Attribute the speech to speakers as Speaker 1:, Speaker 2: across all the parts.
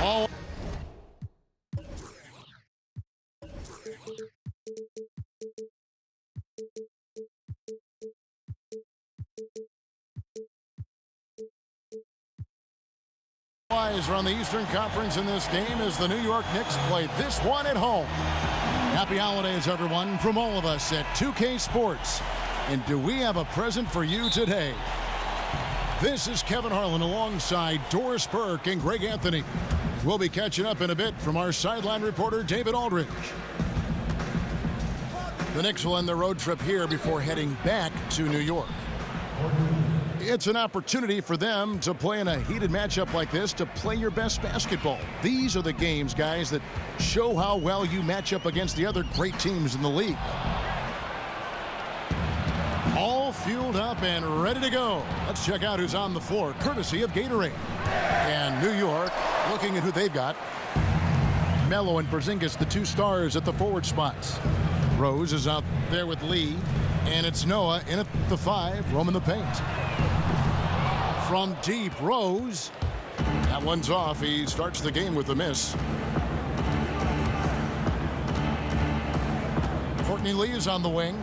Speaker 1: All eyes are on the Eastern Conference in this game as the New York Knicks play this one at home. Happy holidays, everyone, from all of us at 2K Sports. And do we have a present for you today? This is Kevin Harlan alongside Doris Burke and Greg Anthony. We'll be catching up in a bit from our sideline reporter, David Aldridge. The Knicks will end their road trip here before heading back to New York. It's an opportunity for them to play in a heated matchup like this, to play your best basketball. These are the games, guys, that show how well you match up against the other great teams in the league. All fueled up and ready to go. Let's check out who's on the floor, courtesy of Gatorade. And New York, looking at who they've got. Melo and Porzingis, the two stars at the forward spots. Rose is out there with Lee. And it's Noah in at the 5, roaming the paint. From deep, Rose. That one's off. He starts the game with a miss. Courtney Lee is on the wing.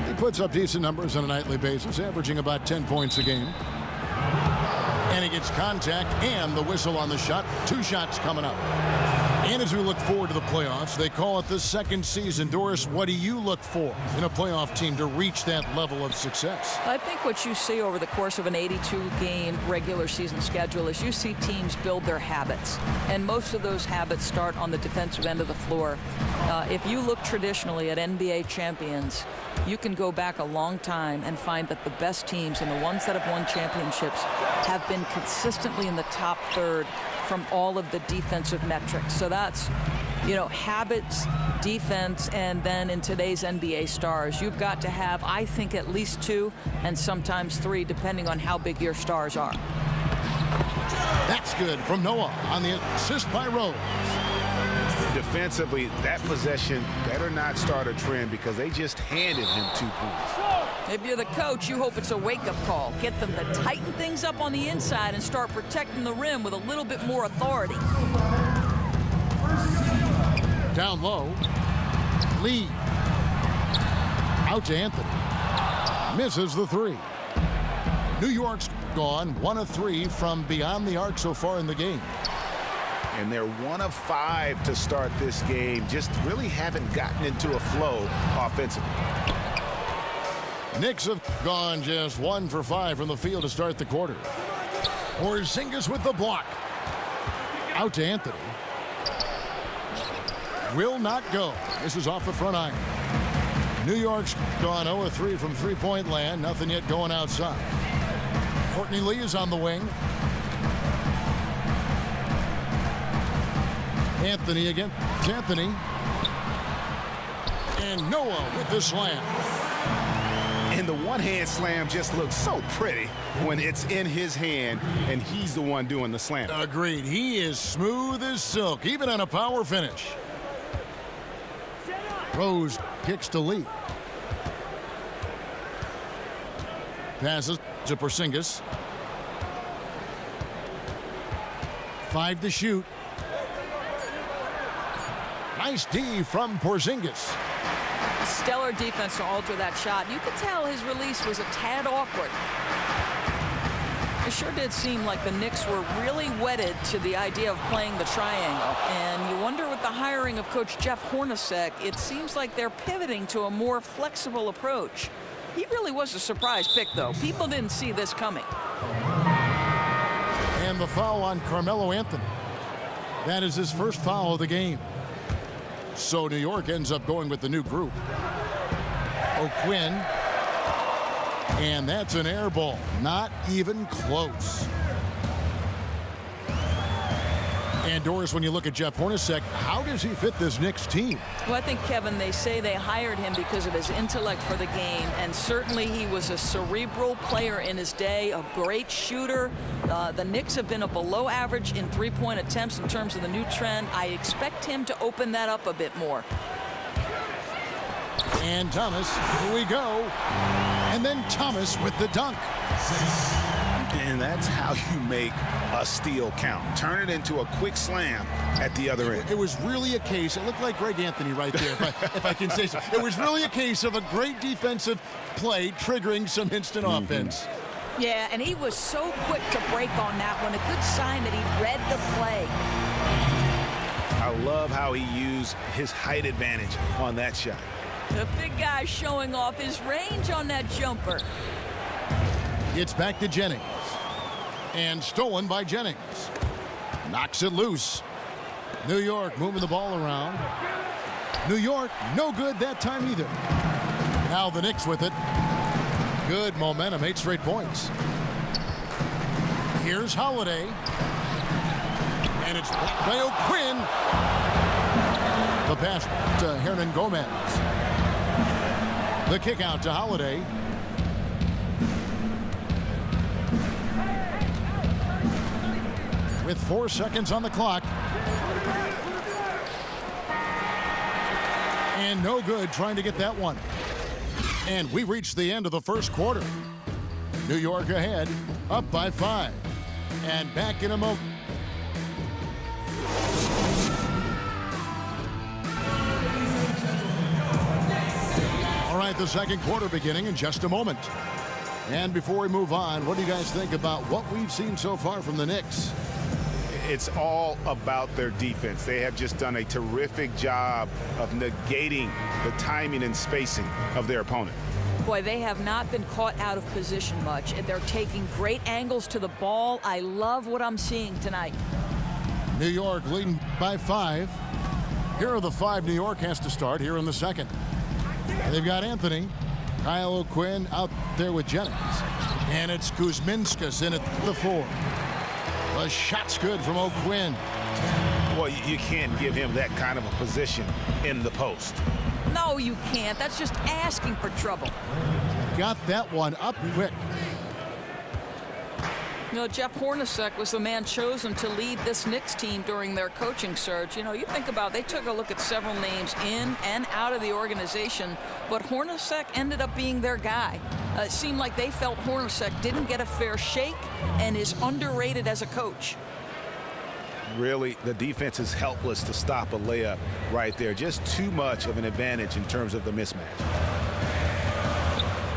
Speaker 1: He puts up decent numbers on a nightly basis, averaging about 10 points a game. And he gets contact and the whistle on the shot. 2 shots coming up. And as we look forward to the playoffs, they call it the second season. Doris, what do you look for in a playoff team to reach that level of success?
Speaker 2: I think what you see over the course of an 82-game regular season schedule is you see teams build their habits. And most of those habits start on the defensive end of the floor. If you look traditionally at NBA champions, you can go back a long time and find that the best teams and the ones that have won championships have been consistently in the top third from all of the defensive metrics. So that's, you know, habits, defense, and then in today's NBA stars, you've got to have, I think, at least 2 and sometimes 3, depending on how big your stars are.
Speaker 1: That's good from Noah on the assist by Rose.
Speaker 3: Defensively, that possession better not start a trend because they just handed him 2 points.
Speaker 2: If you're the coach, you hope it's a wake-up call. Get them to tighten things up on the inside and start protecting the rim with a little bit more authority.
Speaker 1: Down low. Lee. Out to Anthony. Misses the 3. New York's gone 1 of 3 from beyond the arc so far in the game.
Speaker 3: And they're 1 of 5 to start this game. Just really haven't gotten into a flow offensively.
Speaker 1: Knicks have gone just 1 for 5 from the field to start the quarter. Porzingis with the block. Out to Anthony. Will not go. This is off the front iron. New York's gone 0 of 3 from three-point land. Nothing yet going outside. Courtney Lee is on the wing. Anthony again. Anthony. And Noah with the slam.
Speaker 3: And the one-hand slam just looks so pretty when it's in his hand and he's the one doing the slam.
Speaker 1: Agreed. He is smooth as silk, even on a power finish. Rose kicks to Lee. Passes to Porzingis. 5 to shoot. Nice D from Porzingis.
Speaker 2: Stellar defense to alter that shot. You could tell his release was a tad awkward. It sure did seem like the Knicks were really wedded to the idea of playing the triangle. And you wonder with the hiring of Coach Jeff Hornacek, it seems like they're pivoting to a more flexible approach. He really was a surprise pick, though. People didn't see this coming.
Speaker 1: And the foul on Carmelo Anthony. That is his first foul of the game. So New York ends up going with the new group. O'Quinn. And that's an air ball. Not even close. And Doris, when you look at Jeff Hornacek, how does he fit this Knicks team?
Speaker 2: Well, I think, Kevin, they say they hired him because of his intellect for the game, and certainly he was a cerebral player in his day, a great shooter. The Knicks have been a below average in three-point attempts in terms of the new trend. I expect him to open that up a bit more.
Speaker 1: And Thomas, here we go. And then Thomas with the dunk.
Speaker 3: And that's how you make a steal count. Turn it into a quick slam at the other end.
Speaker 1: It was really a case, it looked like Greg Anthony right there, if I can say so. It was really a case of a great defensive play triggering some instant offense.
Speaker 2: Yeah, and he was so quick to break on that one. A good sign that he read the play.
Speaker 3: I love how he used his height advantage on that shot.
Speaker 2: The big guy showing off his range on that jumper.
Speaker 1: It's back to Jennings. And stolen by Jennings. Knocks it loose. New York moving the ball around. New York, no good that time either. Now the Knicks with it. Good momentum, 8 straight points. Here's Holiday. And it's blocked by O'Quinn. The pass to Hernan Gomez. The kick out to Holiday. With 4 seconds on the clock. And no good trying to get that one. And we reached the end of the first quarter. New York ahead, up by 5. And back in a moment. All right, the second quarter beginning in just a moment. And before we move on, what do you guys think about what we've seen so far from the Knicks?
Speaker 3: It's all about their defense. They have just done a terrific job of negating the timing and spacing of their opponent.
Speaker 2: Boy, they have not been caught out of position much. They're taking great angles to the ball. I love what I'm seeing tonight.
Speaker 1: New York leading by 5. Here are the 5 New York has to start here in the second. They've got Anthony, Kyle O'Quinn out there with Jennings. And it's Kuzminskas in at the 4. The shot's good from O'Quinn.
Speaker 3: Well, you can't give him that kind of a position in the post.
Speaker 2: No, you can't. That's just asking for trouble.
Speaker 1: Got that one up quick.
Speaker 2: You know, Jeff Hornacek was the man chosen to lead this Knicks team during their coaching surge. You know, you think about it, they took a look at several names in and out of the organization, but Hornacek ended up being their guy. It seemed like they felt Hornacek didn't get a fair shake and is underrated as a coach.
Speaker 3: Really, the defense is helpless to stop a layup right there. Just too much of an advantage in terms of the mismatch.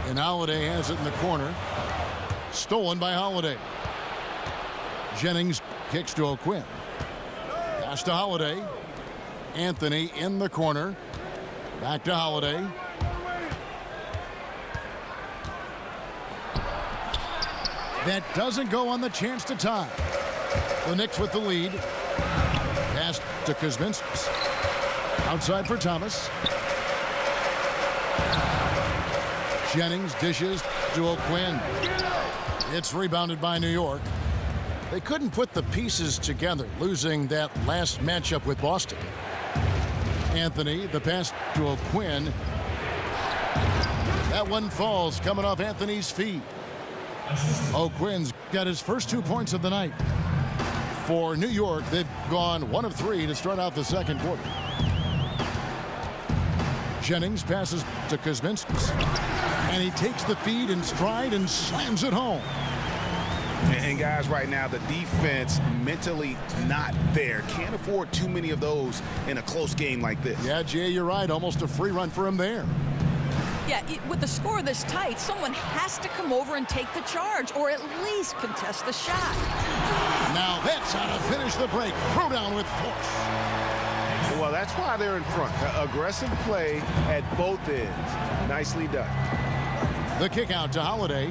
Speaker 1: And Holiday has it in the corner. Stolen by Holiday. Jennings kicks to O'Quinn. Pass to Holiday. Anthony in the corner. Back to Holiday. That doesn't go on the chance to tie. The Knicks with the lead. Pass to Kuzminskas. Outside for Thomas. Jennings dishes to O'Quinn. It's rebounded by New York. They couldn't put the pieces together, losing that last matchup with Boston. Anthony, the pass to O'Quinn. That one falls, coming off Anthony's feet. O'Quinn's got his first 2 points of the night. For New York, they've gone 1 of 3 to start out the second quarter. Jennings passes to Kuzminskis. And he takes the feed in stride and slams it home.
Speaker 3: And guys, right now, the defense mentally not there. Can't afford too many of those in a close game like this.
Speaker 1: Yeah, Jay, you're right. Almost a free run for him there.
Speaker 2: Yeah, with the score this tight, someone has to come over and take the charge, or at least contest the shot.
Speaker 1: Now that's how to finish the break. Throw down with force.
Speaker 3: Well, that's why they're in front. Aggressive play at both ends. Nicely done.
Speaker 1: The kick out to Holiday.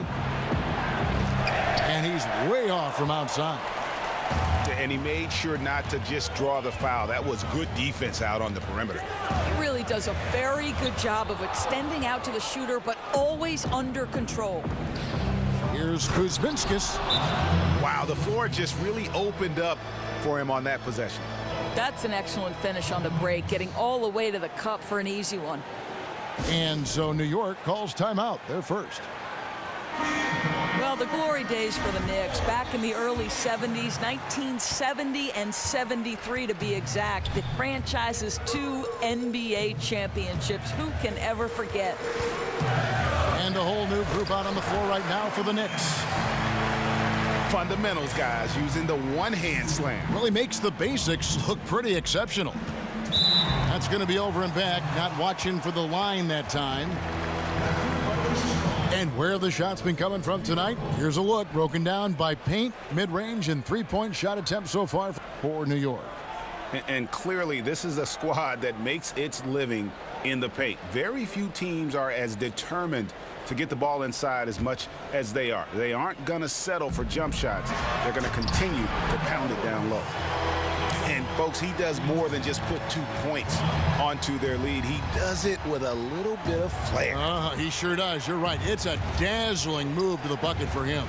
Speaker 1: And he's way off from outside.
Speaker 3: And he made sure not to just draw the foul. That was good defense out on the perimeter.
Speaker 2: He really does a very good job of extending out to the shooter, but always under control.
Speaker 1: Here's Kuzminskis.
Speaker 3: Wow, the floor just really opened up for him on that possession.
Speaker 2: That's an excellent finish on the break, getting all the way to the cup for an easy one.
Speaker 1: And so New York calls timeout. They're first.
Speaker 2: Well, the glory days for the Knicks back in the early 70s, 1970 and 73 to be exact. The franchise's 2 NBA championships. Who can ever forget?
Speaker 1: And a whole new group out on the floor right now for the Knicks.
Speaker 3: Fundamentals, guys, using the one-hand slam.
Speaker 1: Really makes the basics look pretty exceptional. That's going to be over and back. Not watching for the line that time. And where the shots been coming from tonight, here's a look broken down by paint, mid-range, and three-point shot attempts so far for New York.
Speaker 3: And clearly, this is a squad that makes its living in the paint. Very few teams are as determined to get the ball inside as much as they are. They aren't going to settle for jump shots. They're going to continue to pound it down low. And, folks, he does more than just put 2 points onto their lead. He does it with a little bit of flair.
Speaker 1: He sure does. You're right. It's a dazzling move to the bucket for him.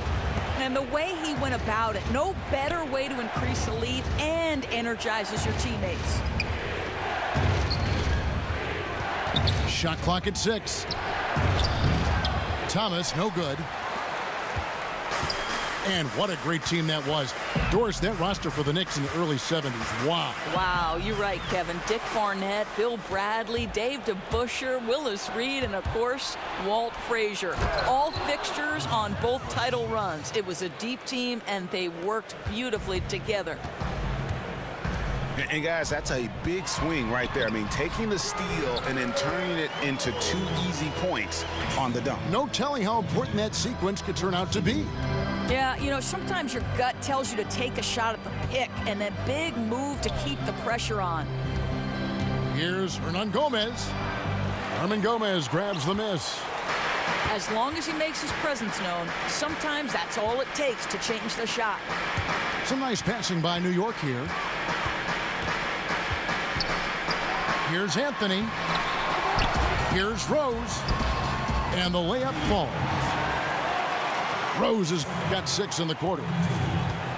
Speaker 2: And the way he went about it, no better way to increase the lead and energizes your teammates.
Speaker 1: Shot clock at 6. Thomas, no good. And what a great team that was. Doris, that roster for the Knicks in the early 70s. Wow.
Speaker 2: Wow, you're right, Kevin. Dick Barnett, Bill Bradley, Dave DeBusschere, Willis Reed, and, of course, Walt Frazier. All fixtures on both title runs. It was a deep team, and they worked beautifully together.
Speaker 3: And, guys, that's a big swing right there. I mean, taking the steal and then turning it into 2 easy points on the dunk.
Speaker 1: No telling how important that sequence could turn out to be.
Speaker 2: Yeah, you know, sometimes your gut tells you to take a shot at the pick and then big move to keep the pressure on.
Speaker 1: Here's Hernan Gomez. Hernan Gomez grabs the miss.
Speaker 2: As long as he makes his presence known, sometimes that's all it takes to change the shot.
Speaker 1: Some nice passing by New York here. Here's Anthony. Here's Rose. And the layup falls. Rose has got 6 in the quarter.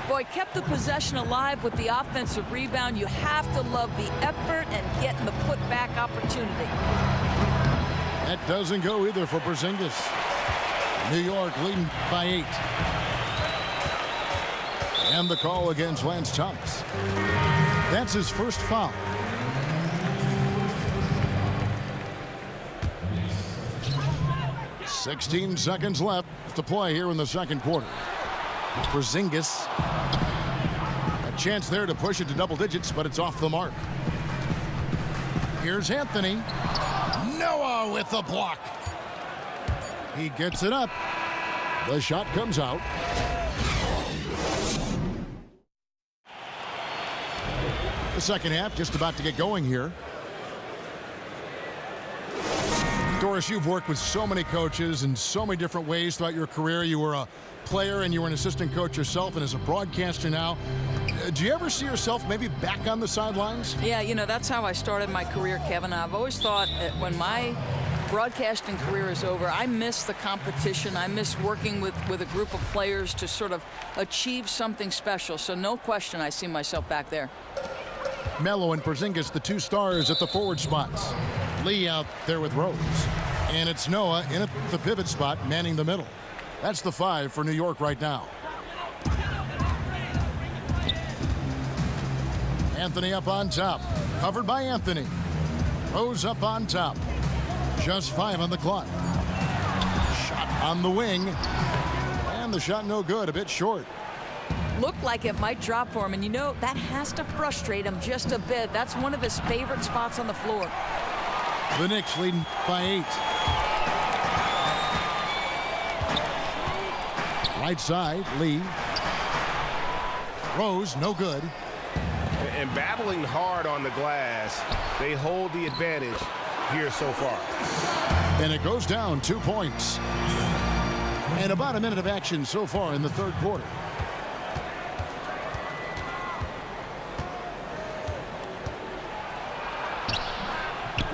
Speaker 2: Boy, kept the possession alive with the offensive rebound. You have to love the effort and getting the putback opportunity.
Speaker 1: That doesn't go either for Porzingis. New York leading by 8. And the call against Lance Thomas. That's his first foul. "16 seconds left to play here in the second quarter. Porzingis. A chance there to push it to double digits, but it's off the mark. Here's Anthony. Noah with the block. He gets it up. The shot comes out. The second half just about to get going here. Doris, you've worked with so many coaches in so many different ways throughout your career. You were a player and you were an assistant coach yourself, and as a broadcaster now, do you ever see yourself maybe back on the sidelines?
Speaker 2: Yeah, you know, that's how I started my career, Kevin. I've always thought that when my broadcasting career is over, I miss the competition. I miss working with a group of players to sort of achieve something special. So no question I see myself back there.
Speaker 1: Melo and Porzingis, the 2 stars at the forward spots. Lee out there with Rose. And it's Noah in at the pivot spot, manning the middle. That's the 5 for New York right now. Anthony up on top. Covered by Anthony. Rose up on top. Just 5 on the clock. Shot on the wing. And the shot no good, a bit short.
Speaker 2: Looked like it might drop for him, and you know, that has to frustrate him just a bit. That's one of his favorite spots on the floor.
Speaker 1: The Knicks leading by 8. Right side, Lee. Rose, no good.
Speaker 3: And battling hard on the glass, they hold the advantage here so far.
Speaker 1: And it goes down 2 points. And about a minute of action so far in the third quarter.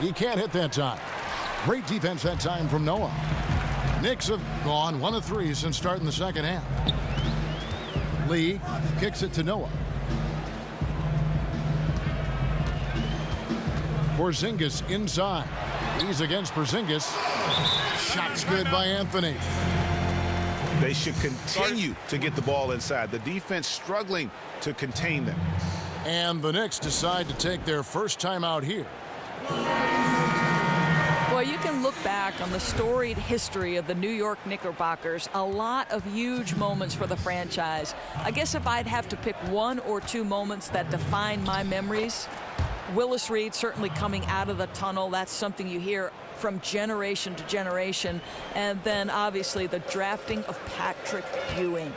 Speaker 1: He can't hit that time. Great defense that time from Noah. Knicks have gone 1 of 3 since starting the second half. Lee kicks it to Noah. Porzingis inside. He's against Porzingis. Shot's good by Anthony.
Speaker 3: They should continue to get the ball inside. The defense struggling to contain them.
Speaker 1: And the Knicks decide to take their first time out here.
Speaker 2: Well, you can look back on the storied history of the New York Knickerbockers. A lot of huge moments for the franchise. I guess if I'd have to pick 1 or 2 moments that define my memories, Willis Reed certainly coming out of the tunnel. That's something you hear from generation to generation. And then obviously the drafting of Patrick Ewing.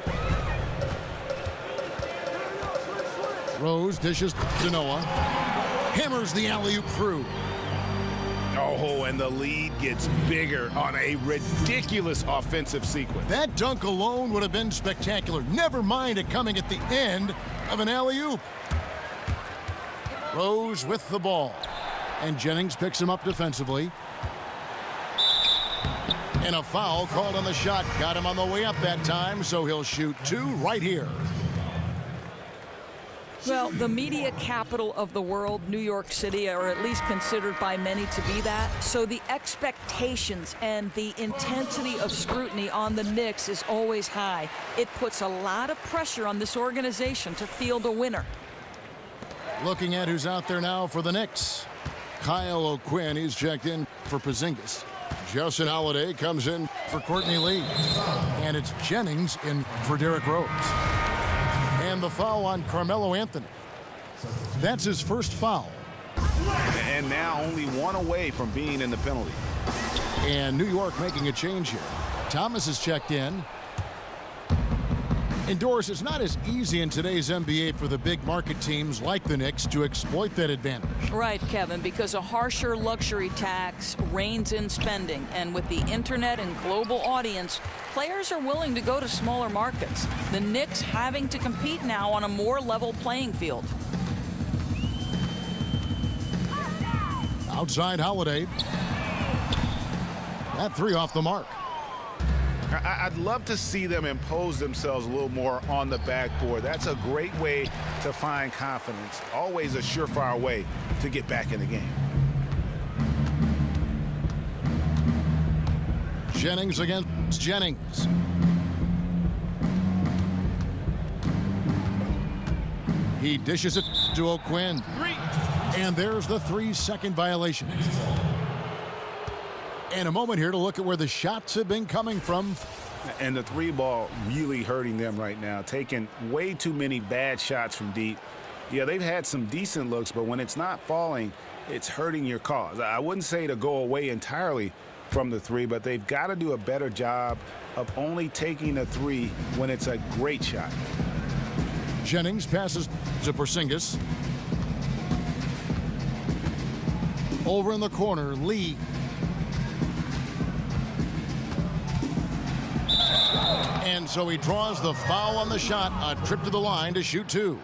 Speaker 1: Rose dishes to Noah. Hammers the alley-oop through.
Speaker 3: Oh, and the lead gets bigger on a ridiculous offensive sequence.
Speaker 1: That dunk alone would have been spectacular. Never mind it coming at the end of an alley-oop. Rose with the ball. And Jennings picks him up defensively. And a foul called on the shot. Got him on the way up that time, so he'll shoot 2 right here.
Speaker 2: Well, the media capital of the world, New York City, or at least considered by many to be that. So the expectations and the intensity of scrutiny on the Knicks is always high. It puts a lot of pressure on this organization to field a winner.
Speaker 1: Looking at who's out there now for the Knicks. Kyle O'Quinn, he's checked in for Porzingis. Justin Holiday comes in for Courtney Lee. And it's Jennings in for Derrick Rose. And the foul on Carmelo Anthony. That's his first foul.
Speaker 3: And now only 1 away from being in the penalty.
Speaker 1: And New York making a change here. Thomas is checked in. And Doris, it's not as easy in today's NBA for the big market teams like the Knicks to exploit that advantage.
Speaker 2: Right, Kevin, because a harsher luxury tax reins in spending. And with the internet and global audience, players are willing to go to smaller markets. The Knicks having to compete now on a more level playing field.
Speaker 1: Outside Holiday. That 3 off the mark.
Speaker 3: I'd love to see them impose themselves a little more on the backboard. That's a great way to find confidence. Always a surefire way to get back in the game.
Speaker 1: Jennings against Jennings. He dishes it to O'Quinn. And there's the 3-second violation. And a moment here to look at where the shots have been coming from.
Speaker 3: And the 3 ball really hurting them right now. Taking way too many bad shots from deep. Yeah, they've had some decent looks, but when it's not falling, it's hurting your cause. I wouldn't say to go away entirely from the 3, but they've got to do a better job of only taking a 3 when it's a great shot.
Speaker 1: Jennings passes to Porzingis. Over in the corner, Lee. And so he draws the foul on the shot. A trip to the line to shoot 2.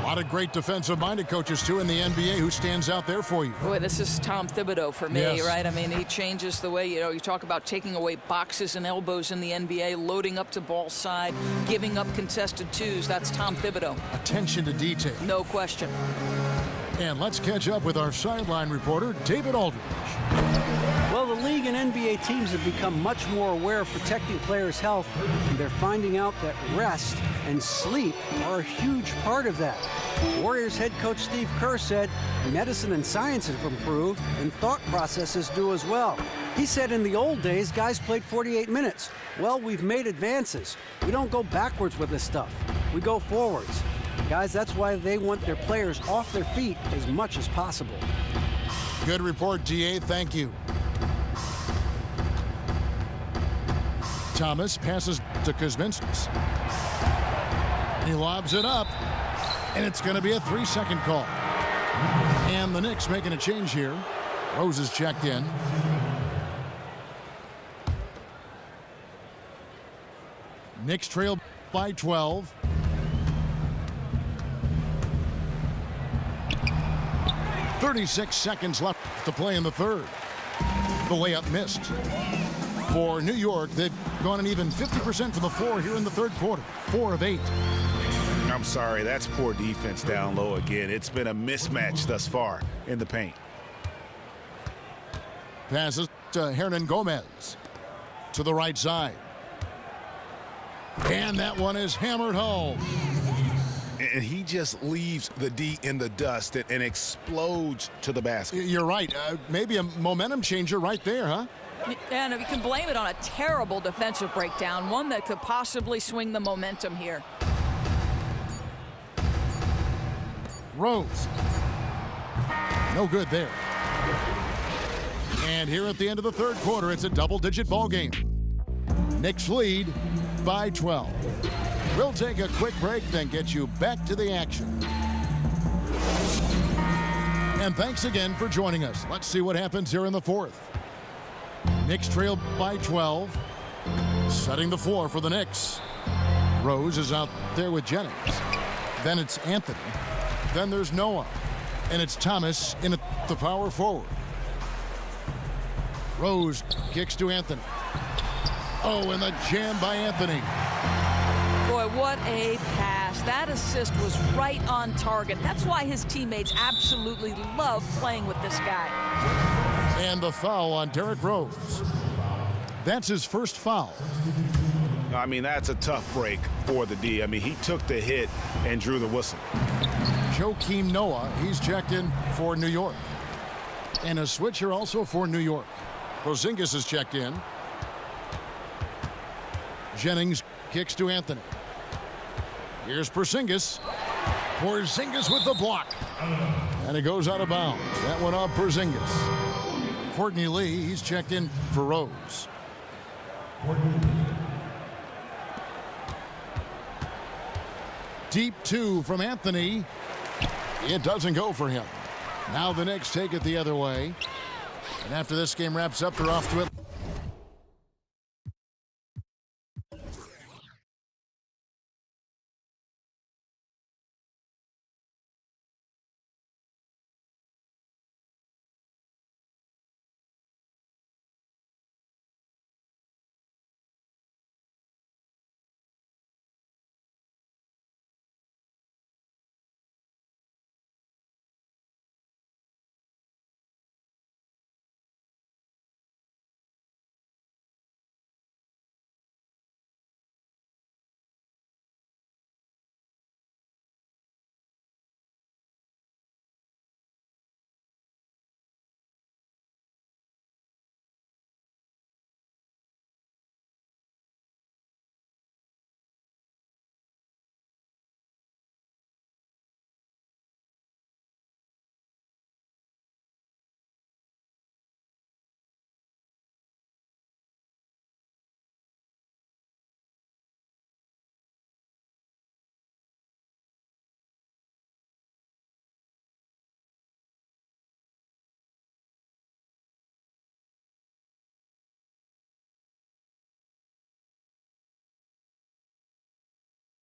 Speaker 1: A lot of great defensive-minded coaches, too, in the NBA. Who stands out there for you?
Speaker 2: Boy, this is Tom Thibodeau for me,
Speaker 1: yes.
Speaker 2: Right? I mean, he changes the way, you talk about taking away boxes and elbows in the NBA, loading up to ball side, giving up contested 2s. That's Tom Thibodeau.
Speaker 1: Attention to detail.
Speaker 2: No question.
Speaker 1: And let's catch up with our sideline reporter, David Aldridge.
Speaker 4: Well, the league and NBA teams have become much more aware of protecting players' health, and they're finding out that rest and sleep are a huge part of that. Warriors head coach Steve Kerr said medicine and science have improved, and thought processes do as well. He said in the old days, guys played 48 minutes. Well, we've made advances. We don't go backwards with this stuff. We go forwards. Guys, that's why they want their players off their feet as much as possible.
Speaker 1: Good report, DA. Thank you. Thomas passes to Kuzminskis. He lobs it up, and it's going to be a 3-second call. And the Knicks making a change here. Rose is checked in. Knicks trail by 12. "36 seconds left to play in the third." The layup missed. For New York, they've gone an even 50% from the floor here in the third quarter. 4 of 8.
Speaker 3: I'm sorry, that's poor defense down low again. It's been a mismatch thus far in the paint.
Speaker 1: Passes to Hernan Gomez to the right side. And that one is hammered home.
Speaker 3: And he just leaves the D in the dust and explodes to the basket.
Speaker 1: You're right. Maybe a momentum changer right there, huh?
Speaker 2: And you can blame it on a terrible defensive breakdown, one that could possibly swing the momentum here.
Speaker 1: Rose. No good there. And here at the end of the third quarter, it's a double-digit ball game. Knicks lead by 12. We'll take a quick break, then get you back to the action. And thanks again for joining us. Let's see what happens here in the fourth. Knicks trail by 12. Setting the floor for the Knicks. Rose is out there with Jennings. Then it's Anthony. Then there's Noah. And it's Thomas in at the power forward. Rose kicks to Anthony. Oh, and the jam by Anthony.
Speaker 2: Boy, what a pass. That assist was right on target. That's why his teammates absolutely love playing with this guy.
Speaker 1: And the foul on Derrick Rose. That's his first foul.
Speaker 3: I mean, that's a tough break for the D. I mean, he took the hit and drew the whistle.
Speaker 1: Joakim Noah, he's checked in for New York. And a switcher also for New York. Porzingis is checked in. Jennings kicks to Anthony. Here's Porzingis. Porzingis with the block. And it goes out of bounds. That went off Porzingis. Courtney Lee, he's checked in for Rose. Deep two from Anthony. It doesn't go for him. Now the Knicks take it the other way. And after this game wraps up, they're off to it.